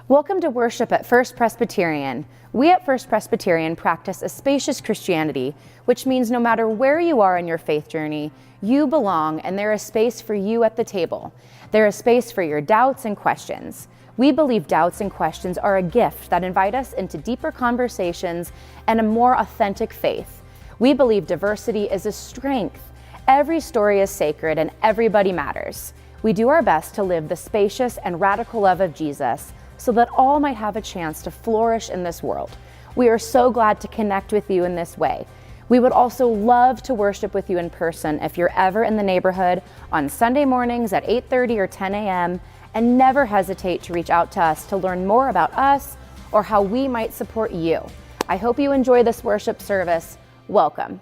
Welcome to worship at First Presbyterian. We at First Presbyterian practice a spacious Christianity, which means no matter where you are in your faith journey, you belong and there is space for you at the table. There is space for your doubts and questions. We believe doubts and questions are a gift that invite us into deeper conversations and a more authentic faith. We believe diversity is a strength. Every story is sacred and everybody matters. We do our best to live the spacious and radical love of Jesus, so that all might have a chance to flourish in this world. We are so glad to connect with you in this way. We would also love to worship with you in person if you're ever in the neighborhood on Sunday mornings at 8:30 or 10 a.m., and never hesitate to reach out to us to learn more about us or how we might support you. I hope you enjoy this worship service. Welcome.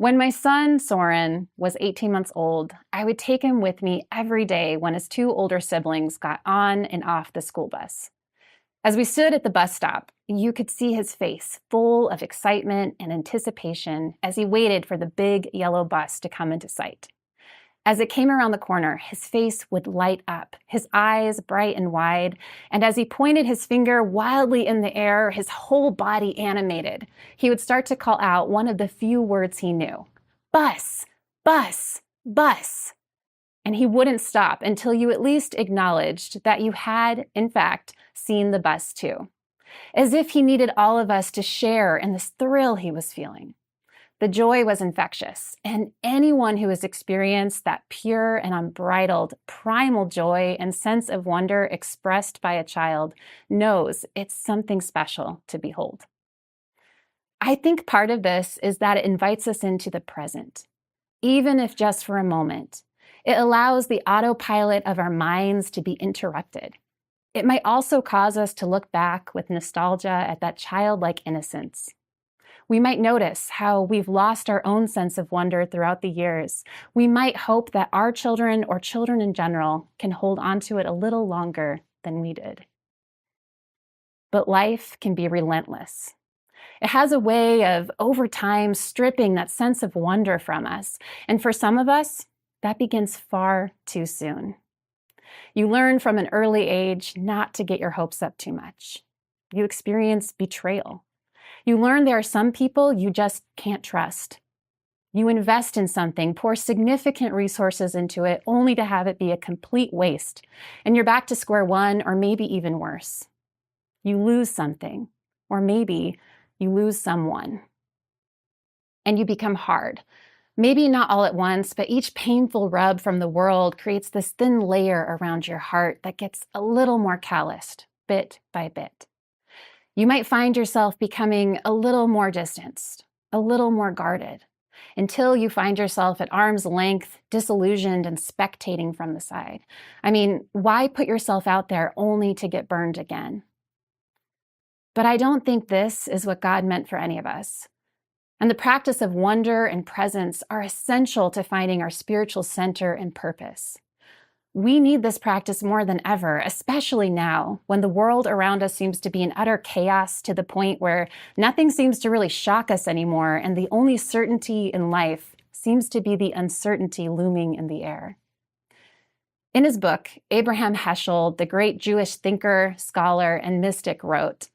When my son, Soren, was 18 months old, I would take him with me every day when his two older siblings got on and off the school bus. As we stood at the bus stop, you could see his face full of excitement and anticipation as he waited for the big yellow bus to come into sight. As it came around the corner, his face would light up, his eyes bright and wide, and as he pointed his finger wildly in the air, his whole body animated. He would start to call out one of the few words he knew: bus, bus, bus. And he wouldn't stop until you at least acknowledged that you had, in fact, seen the bus too, as if he needed all of us to share in this thrill he was feeling. The joy was infectious, and anyone who has experienced that pure and unbridled primal joy and sense of wonder expressed by a child knows it's something special to behold. I think part of this is that it invites us into the present, even if just for a moment. It allows the autopilot of our minds to be interrupted. It might also cause us to look back with nostalgia at that childlike innocence. We might notice how we've lost our own sense of wonder throughout the years. We might hope that our children or children in general can hold on to it a little longer than we did. But life can be relentless. It has a way of, over time, stripping that sense of wonder from us. And for some of us, that begins far too soon. You learn from an early age not to get your hopes up too much. You experience betrayal. You learn there are some people you just can't trust. You invest in something, pour significant resources into it, only to have it be a complete waste, and you're back to square one, or maybe even worse. You lose something, or maybe you lose someone. And you become hard. Maybe not all at once, but each painful rub from the world creates this thin layer around your heart that gets a little more calloused, bit by bit. You might find yourself becoming a little more distanced, a little more guarded, until you find yourself at arm's length, disillusioned and spectating from the side. I mean, why put yourself out there only to get burned again? But I don't think this is what God meant for any of us. And the practice of wonder and presence are essential to finding our spiritual center and purpose. We need this practice more than ever, especially now, when the world around us seems to be in utter chaos to the point where nothing seems to really shock us anymore, and the only certainty in life seems to be the uncertainty looming in the air. In his book, Abraham Heschel, the great Jewish thinker, scholar, and mystic, wrote,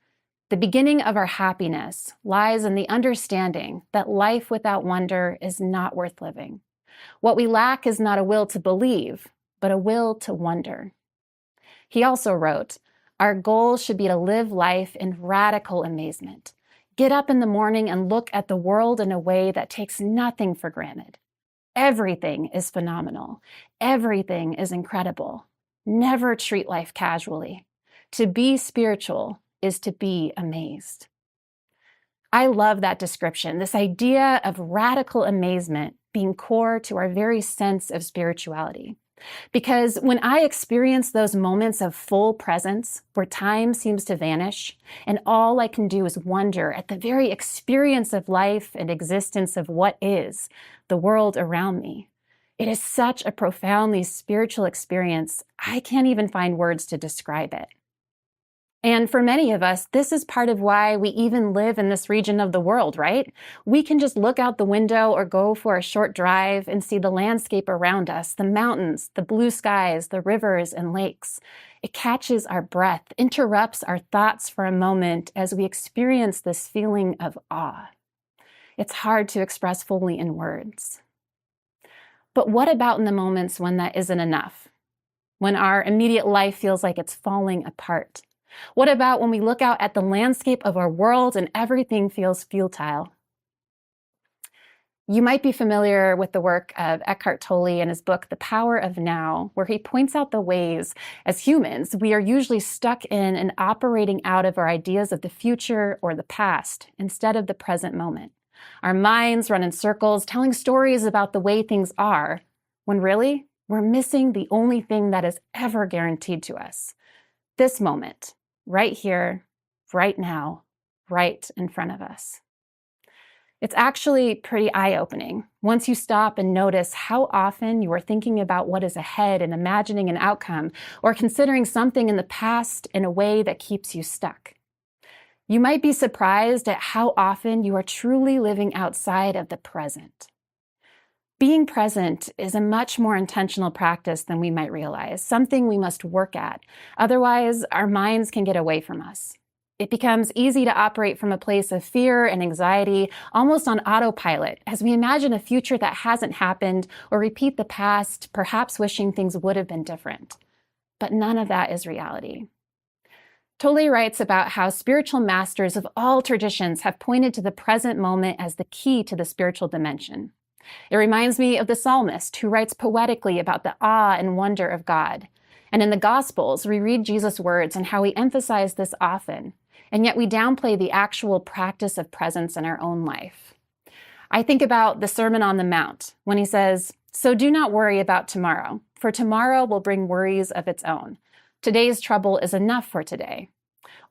"The beginning of our happiness lies in the understanding that life without wonder is not worth living. What we lack is not a will to believe, but a will to wonder." He also wrote, "Our goal should be to live life in radical amazement, Get up in the morning and look at the world in a way that takes nothing for granted. Everything is phenomenal. Everything is incredible. Never treat life casually. To be spiritual is to be amazed. I love that description, this idea of radical amazement being core to our very sense of spirituality. Because when I experience those moments of full presence where time seems to vanish and all I can do is wonder at the very experience of life and existence of what is, the world around me, it is such a profoundly spiritual experience, I can't even find words to describe it. And for many of us, this is part of why we even live in this region of the world, right? We can just look out the window or go for a short drive and see the landscape around us, the mountains, the blue skies, the rivers and lakes. It catches our breath, interrupts our thoughts for a moment as we experience this feeling of awe. It's hard to express fully in words. But what about in the moments when that isn't enough? When our immediate life feels like it's falling apart? What about when we look out at the landscape of our world and everything feels futile? You might be familiar with the work of Eckhart Tolle in his book, The Power of Now, where he points out the ways, as humans, we are usually stuck in and operating out of our ideas of the future or the past instead of the present moment. Our minds run in circles, telling stories about the way things are, when really, we're missing the only thing that is ever guaranteed to us. This moment. Right here, right now, right in front of us. It's actually pretty eye-opening once you stop and notice how often you are thinking about what is ahead and imagining an outcome or considering something in the past in a way that keeps you stuck. You might be surprised at how often you are truly living outside of the present. Being present is a much more intentional practice than we might realize, something we must work at. Otherwise, our minds can get away from us. It becomes easy to operate from a place of fear and anxiety, almost on autopilot, as we imagine a future that hasn't happened or repeat the past, perhaps wishing things would have been different. But none of that is reality. Tolle writes about how spiritual masters of all traditions have pointed to the present moment as the key to the spiritual dimension. It reminds me of the psalmist who writes poetically about the awe and wonder of God. And in the Gospels, we read Jesus' words and how he emphasized this often, and yet we downplay the actual practice of presence in our own life. I think about the Sermon on the Mount when he says, "So do not worry about tomorrow, for tomorrow will bring worries of its own. Today's trouble is enough for today."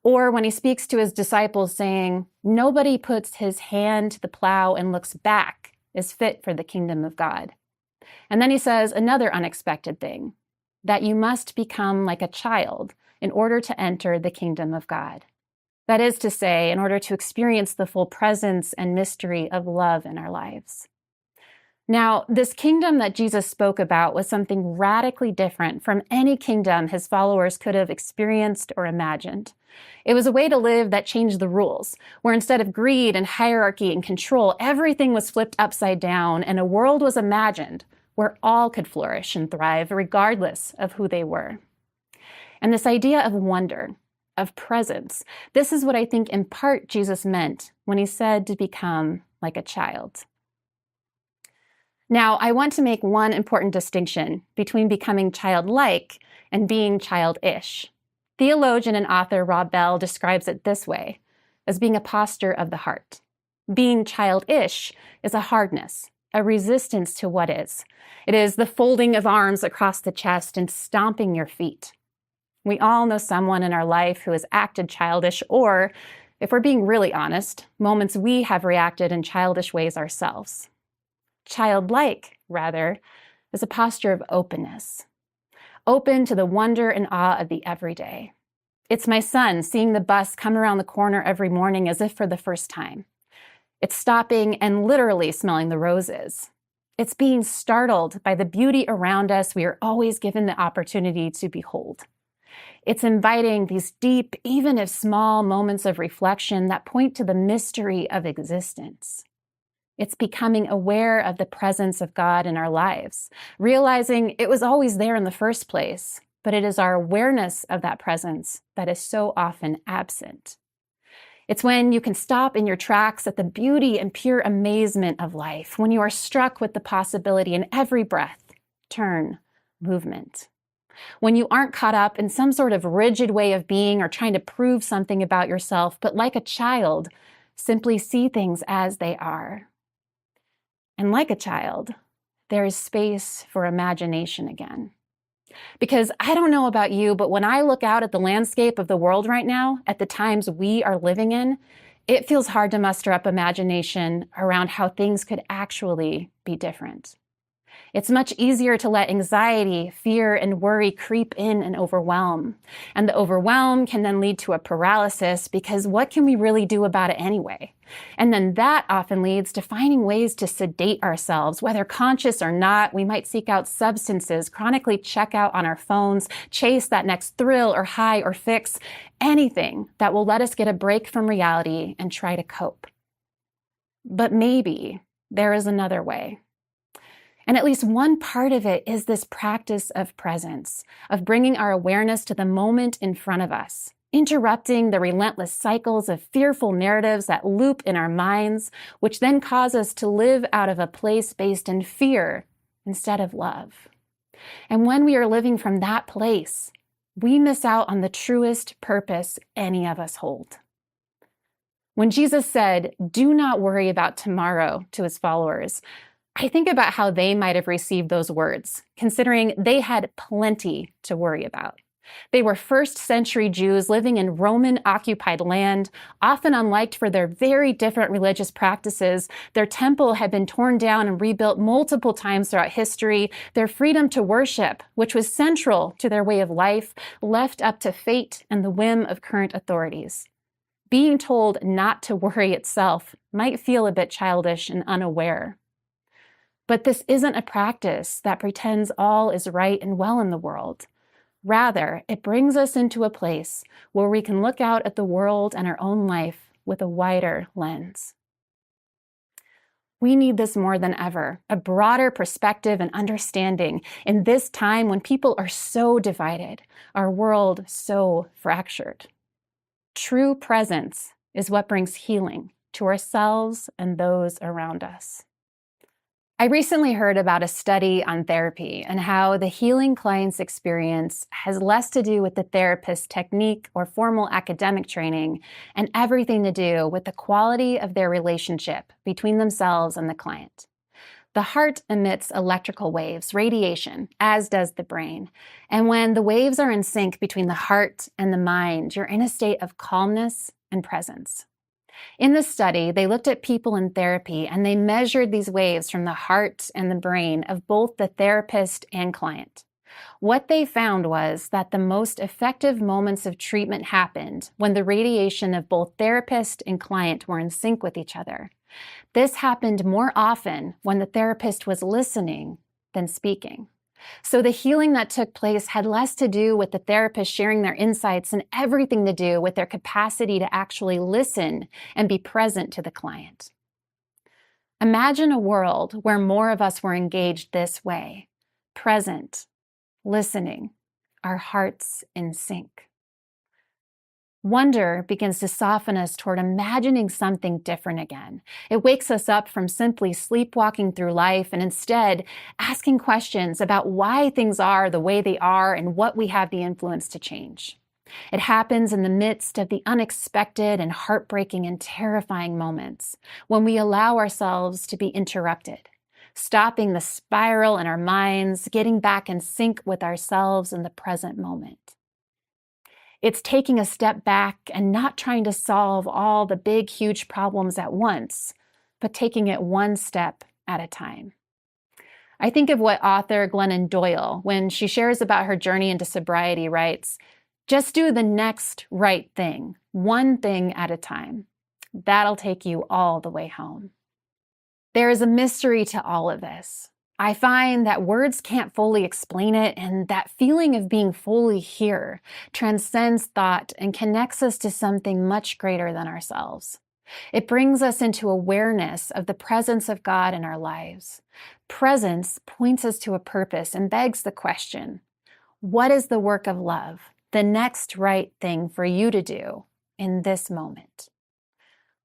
Or when he speaks to his disciples saying, "Nobody puts his hand to the plow and looks back is fit for the kingdom of God." And then he says another unexpected thing, that you must become like a child in order to enter the kingdom of God. That is to say, in order to experience the full presence and mystery of love in our lives. Now, this kingdom that Jesus spoke about was something radically different from any kingdom his followers could have experienced or imagined. It was a way to live that changed the rules, where instead of greed and hierarchy and control, everything was flipped upside down and a world was imagined where all could flourish and thrive regardless of who they were. And this idea of wonder, of presence, this is what I think in part Jesus meant when he said to become like a child. Now, I want to make one important distinction between becoming childlike and being childish. Theologian and author Rob Bell describes it this way, as being a posture of the heart. Being childish is a hardness, a resistance to what is. It is the folding of arms across the chest and stomping your feet. We all know someone in our life who has acted childish, or, if we're being really honest, moments we have reacted in childish ways ourselves. Childlike, rather, is a posture of openness. Open to the wonder and awe of the everyday. It's my son seeing the bus come around the corner every morning as if for the first time. It's stopping and literally smelling the roses. It's being startled by the beauty around us we are always given the opportunity to behold. It's inviting these deep, even if small, moments of reflection that point to the mystery of existence. It's becoming aware of the presence of God in our lives, realizing it was always there in the first place, but it is our awareness of that presence that is so often absent. It's when you can stop in your tracks at the beauty and pure amazement of life, when you are struck with the possibility in every breath, turn, movement. When you aren't caught up in some sort of rigid way of being or trying to prove something about yourself, but like a child, simply see things as they are. And like a child, there is space for imagination again. Because I don't know about you, but when I look out at the landscape of the world right now, at the times we are living in, it feels hard to muster up imagination around how things could actually be different. It's much easier to let anxiety, fear, and worry creep in and overwhelm. And the overwhelm can then lead to a paralysis because what can we really do about it anyway? And then that often leads to finding ways to sedate ourselves, whether conscious or not. We might seek out substances, chronically check out on our phones, chase that next thrill or high or fix, anything that will let us get a break from reality and try to cope. But maybe there is another way. And at least one part of it is this practice of presence, of bringing our awareness to the moment in front of us, interrupting the relentless cycles of fearful narratives that loop in our minds, which then cause us to live out of a place based in fear instead of love. And when we are living from that place, we miss out on the truest purpose any of us hold. When Jesus said, "Do not worry about tomorrow," to his followers, I think about how they might have received those words, considering they had plenty to worry about. They were first-century Jews living in Roman-occupied land, often unliked for their very different religious practices. Their temple had been torn down and rebuilt multiple times throughout history. Their freedom to worship, which was central to their way of life, left up to fate and the whim of current authorities. Being told not to worry itself might feel a bit childish and unaware. But this isn't a practice that pretends all is right and well in the world. Rather, it brings us into a place where we can look out at the world and our own life with a wider lens. We need this more than ever, a broader perspective and understanding in this time when people are so divided, our world so fractured. True presence is what brings healing to ourselves and those around us. I recently heard about a study on therapy and how the healing client's experience has less to do with the therapist's technique or formal academic training and everything to do with the quality of their relationship between themselves and the client. The heart emits electrical waves, radiation, as does the brain. And when the waves are in sync between the heart and the mind, you're in a state of calmness and presence. In the study, they looked at people in therapy and they measured these waves from the heart and the brain of both the therapist and client. What they found was that the most effective moments of treatment happened when the radiation of both therapist and client were in sync with each other. This happened more often when the therapist was listening than speaking. So the healing that took place had less to do with the therapist sharing their insights and everything to do with their capacity to actually listen and be present to the client. Imagine a world where more of us were engaged this way, present, listening, our hearts in sync. Wonder begins to soften us toward imagining something different again. It wakes us up from simply sleepwalking through life and instead asking questions about why things are the way they are and what we have the influence to change. It happens in the midst of the unexpected and heartbreaking and terrifying moments when we allow ourselves to be interrupted, stopping the spiral in our minds, getting back in sync with ourselves in the present moment. It's taking a step back and not trying to solve all the big, huge problems at once, but taking it one step at a time. I think of what author Glennon Doyle, when she shares about her journey into sobriety, writes, "Just do the next right thing, one thing at a time. That'll take you all the way home." There is a mystery to all of this. I find that words can't fully explain it, and that feeling of being fully here transcends thought and connects us to something much greater than ourselves. It brings us into awareness of the presence of God in our lives. Presence points us to a purpose and begs the question, what is the work of love, the next right thing for you to do in this moment?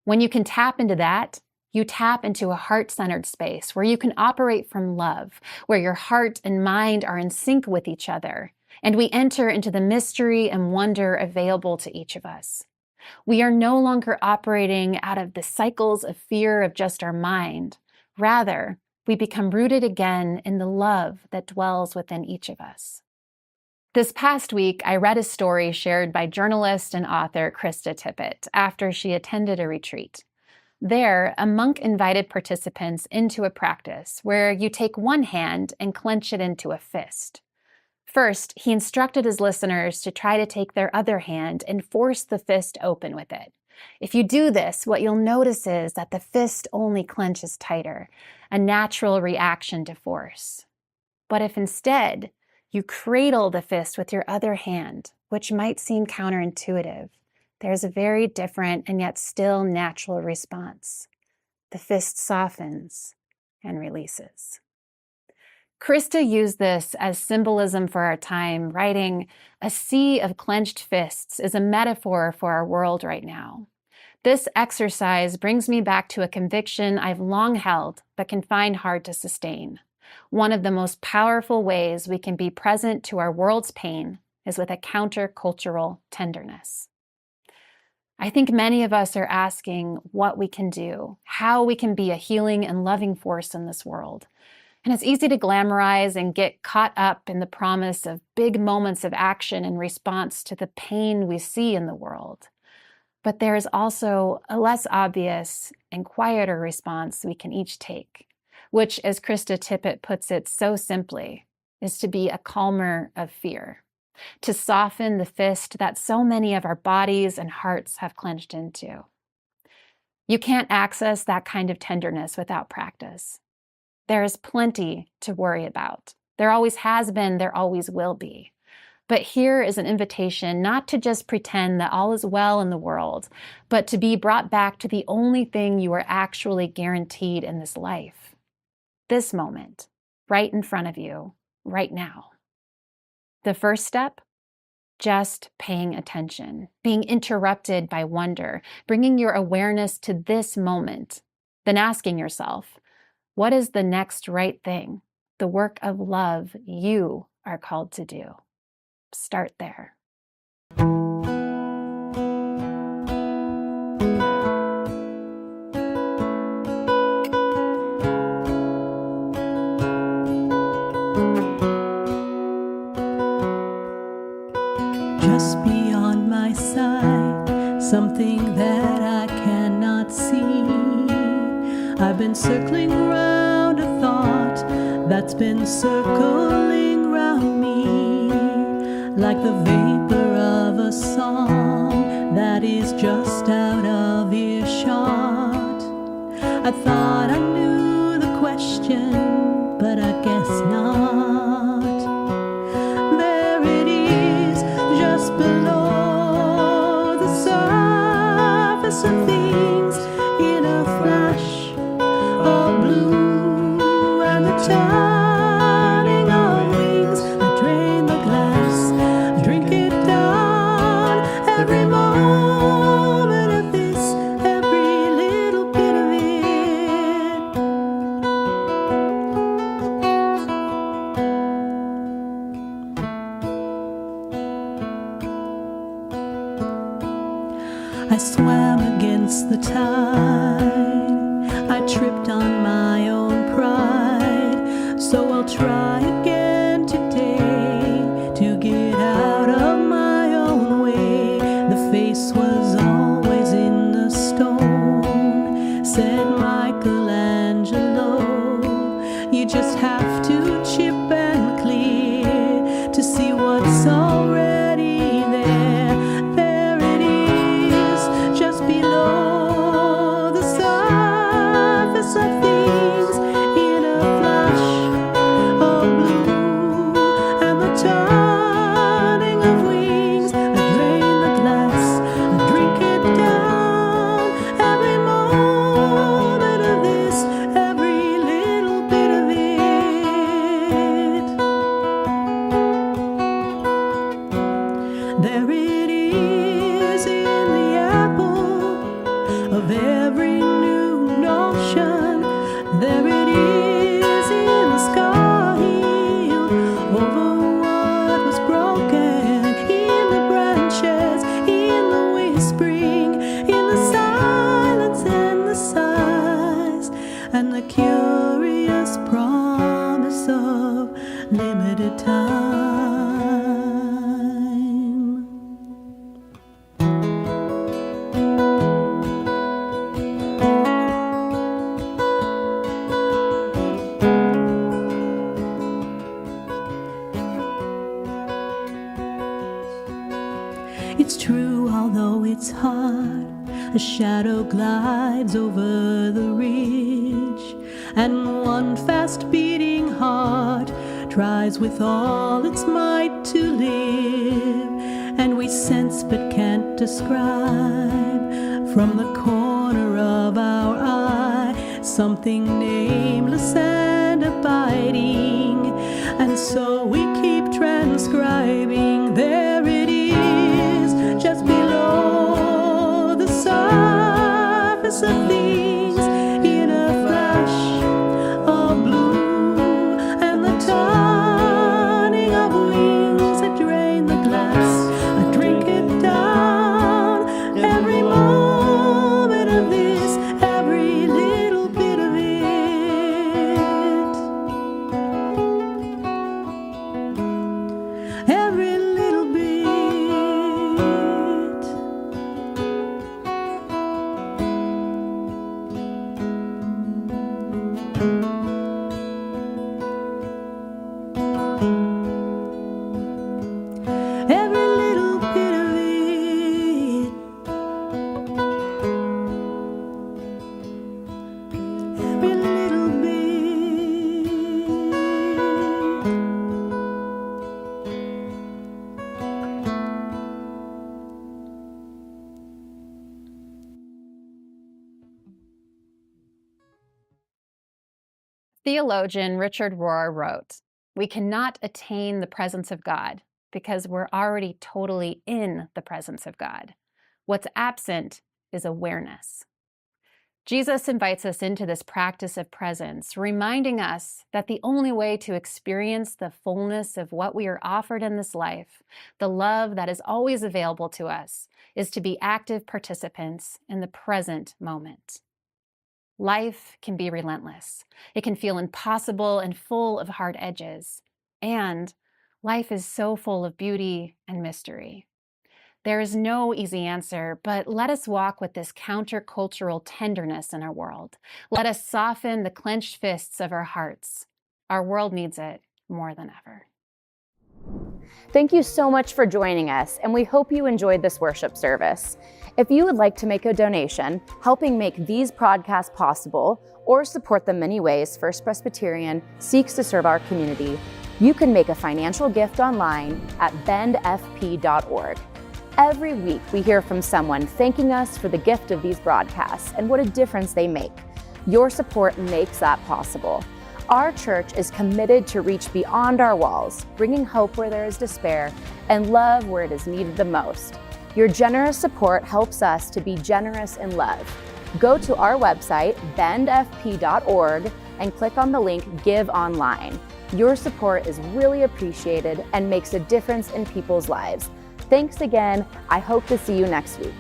When you can tap into that, you tap into a heart-centered space where you can operate from love, where your heart and mind are in sync with each other, and we enter into the mystery and wonder available to each of us. We are no longer operating out of the cycles of fear of just our mind. Rather, we become rooted again in the love that dwells within each of us. This past week, I read a story shared by journalist and author Krista Tippett after she attended a retreat. There, a monk invited participants into a practice where you take one hand and clench it into a fist. First, he instructed his listeners to try to take their other hand and force the fist open with it. If you do this, what you'll notice is that the fist only clenches tighter, a natural reaction to force. But if instead you cradle the fist with your other hand, which might seem counterintuitive, there's a very different and yet still natural response. The fist softens and releases. Krista used this as symbolism for our time, writing, "A sea of clenched fists is a metaphor for our world right now. This exercise brings me back to a conviction I've long held but can find hard to sustain. One of the most powerful ways we can be present to our world's pain is with a countercultural tenderness." I think many of us are asking what we can do, how we can be a healing and loving force in this world. And it's easy to glamorize and get caught up in the promise of big moments of action in response to the pain we see in the world. But there is also a less obvious and quieter response we can each take, which, as Krista Tippett puts it so simply, is to be a calmer of fear, to soften the fist that so many of our bodies and hearts have clenched into. You can't access that kind of tenderness without practice. There is plenty to worry about. There always has been, there always will be. But here is an invitation not to just pretend that all is well in the world, but to be brought back to the only thing you are actually guaranteed in this life. This moment, right in front of you, right now. The first step? Just paying attention, being interrupted by wonder, bringing your awareness to this moment, then asking yourself, what is the next right thing, the work of love you are called to do? Start there. Just beyond my sight, something that I cannot see. I've been circling around a thought that's been circling round me, like the vapor of a song that is just out of earshot. I thought I knew the question, but I guess not. There it is, just below the surface of things, in a flash of blue and the turning of wings. I drain the glass, drink it down, every moment of this, every little bit of it. I swam against the tide, I tripped on my own pride, so I'll try again today to get out of my own way. The face was always in the stone, said Michelangelo. You just have to chip and clear to see what's already there. There it is, just below the surface of things. and the curious promise of limited time. It's true, although it's hard, a shadow glides over the ridge, and one fast-beating heart tries with all its might to live, and we sense but can't describe from the corner of our eye something nameless and abiding, and so we keep transcribing. There it is, just below the surface of things, in a flash of blue, and the turning of wings that drain the glass. I drink it down, every moment of this, every little bit of it. Every little bit. Every little bit of it. Every little bit. Theologian Richard Rohr wrote, "We cannot attain the presence of God because we're already totally in the presence of God. What's absent is awareness." Jesus invites us into this practice of presence, reminding us that the only way to experience the fullness of what we are offered in this life, the love that is always available to us, is to be active participants in the present moment. Life can be relentless. It can feel impossible and full of hard edges. And life is so full of beauty and mystery. There is no easy answer, but let us walk with this countercultural tenderness in our world. Let us soften the clenched fists of our hearts. Our world needs it more than ever. Thank you so much for joining us, and we hope you enjoyed this worship service. If you would like to make a donation, helping make these podcasts possible, or support the many ways First Presbyterian seeks to serve our community, you can make a financial gift online at bendfp.org. Every week, we hear from someone thanking us for the gift of these broadcasts and what a difference they make. Your support makes that possible. Our church is committed to reach beyond our walls, bringing hope where there is despair and love where it is needed the most. Your generous support helps us to be generous in love. Go to our website, bendfp.org, and click on the link Give Online. Your support is really appreciated and makes a difference in people's lives. Thanks again. I hope to see you next week.